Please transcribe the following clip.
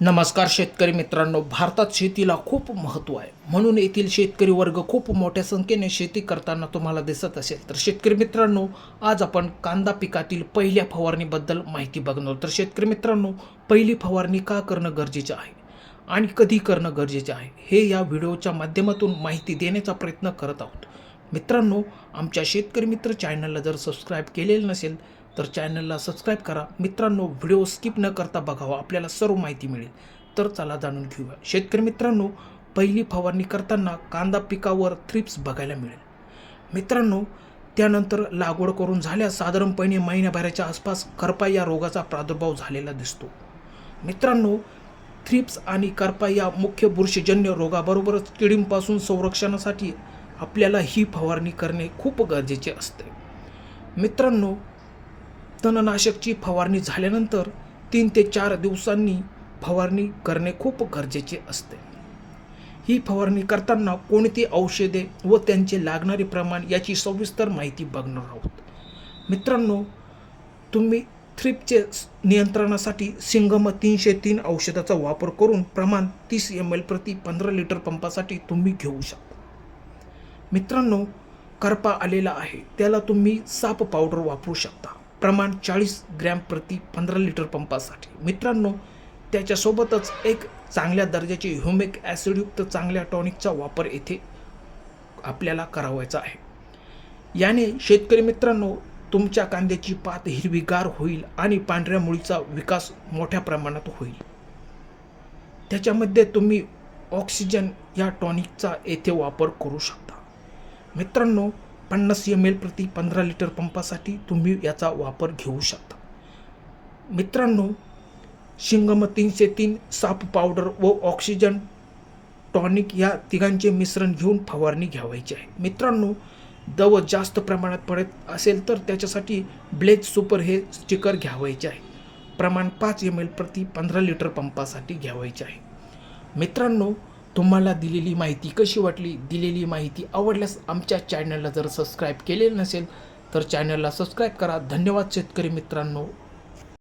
नमस्कार शेतकरी मित्रांनो, भारतात शेतीला खूप महत्त्व आहे. म्हणून येथील शेतकरी वर्ग खूप मोठ्या संख्येने शेती करताना तुम्हाला दिसत असेल. तर शेतकरी मित्रांनो, आज आपण कांदा पिकातील पहिल्या फवारणीबद्दल माहिती बघणार. तर शेतकरी मित्रांनो, पहिली फवारणी का करणं गरजेचं आहे आणि कधी करणं गरजेचं आहे, हे या व्हिडिओच्या माध्यमातून माहिती देण्याचा प्रयत्न करत आहोत. मित्रांनो, आमच्या शेतकरी मित्र चॅनलला जर सबस्क्राईब केलेलं नसेल तर चॅनलला सबस्क्राईब करा. मित्रांनो, व्हिडिओ स्किप न करता बघावा, आपल्याला सर्व माहिती मिळेल. तर चला जाणून घेऊया. शेतकरी मित्रांनो, पहिली फवारणी करताना कांदा पिकावर थ्रिप्स बघायला मिळेल. मित्रांनो, त्यानंतर लागवड करून झाल्यास साधारणपणे महिन्याभराच्या आसपास करपा या रोगाचा प्रादुर्भाव झालेला दिसतो. मित्रांनो, थ्रिप्स आणि करपा या मुख्य बुरशीजन्य रोगाबरोबरच किडींपासून संरक्षणासाठी आपल्याला ही फवारणी करणे खूप गरजेचे असते. मित्रांनो, तणनाशकची फवारणी झाल्यानंतर 3 ते 4 दिवसांनी फवारणी करणे खूप गरजेचे असते. ही फवारणी करताना कोणती औषधे व त्यांचे लागणारे प्रमाण याची सविस्तर माहिती बघणार आहोत. मित्रांनो, तुम्ही थ्रिप्सचे नियंत्रणासाठी सिंगम 303 औषधाचा वापर करून प्रमाण 30 ml प्रति 15 लिटर पंपासाठी तुम्ही घेऊ शकता. मित्रांनो, करपा आलेला आहे त्याला तुम्ही साप पावडर वापरू शकता. प्रमाण 40 ग्रॅम प्रति 15 लिटर पंपासाठी. मित्रांनो, त्याच्यासोबतच एक चांगल्या दर्जाचे ह्युमिक ॲसिडयुक्त चांगल्या टॉनिकचा वापर येथे आपल्याला करावायचा आहे. याने शेतकरी मित्रांनो, तुमच्या कांद्याची पात हिरवीगार होईल आणि पांढऱ्या मुळीचा विकास मोठ्या प्रमाणात होईल. त्याच्यामध्ये तुम्ही ऑक्सिजन या टॉनिकचा येथे वापर करू शकता. मित्रांनो, 50 ml प्रति 15 लिटर पंपासाठी तुम्ही याचा वापर घेऊ शकता. मित्रांनो, सिंगम 303 साप पावडर व ऑक्सिजन टॉनिक या तिघांचे मिश्रण घेऊन फवारणी घ्यावायची आहे. मित्रांनो, दव जास्त प्रमाणात पडत असेल तर त्याच्यासाठी ब्लेज सुपर हे स्टिकर घ्यावायचे आहे. प्रमाण 5 ml प्रति 15 लिटर पंपासाठी घ्यावायचे आहे. मित्रांनो, तुम्हाला दिलेली माहिती कशी वाटली? दिलेली माहिती आवडल्यास आमच्या चॅनलला जर सबस्क्राईब केलेलं नसेल तर चॅनलला सबस्क्राईब करा. धन्यवाद शेतकरी मित्रांनो.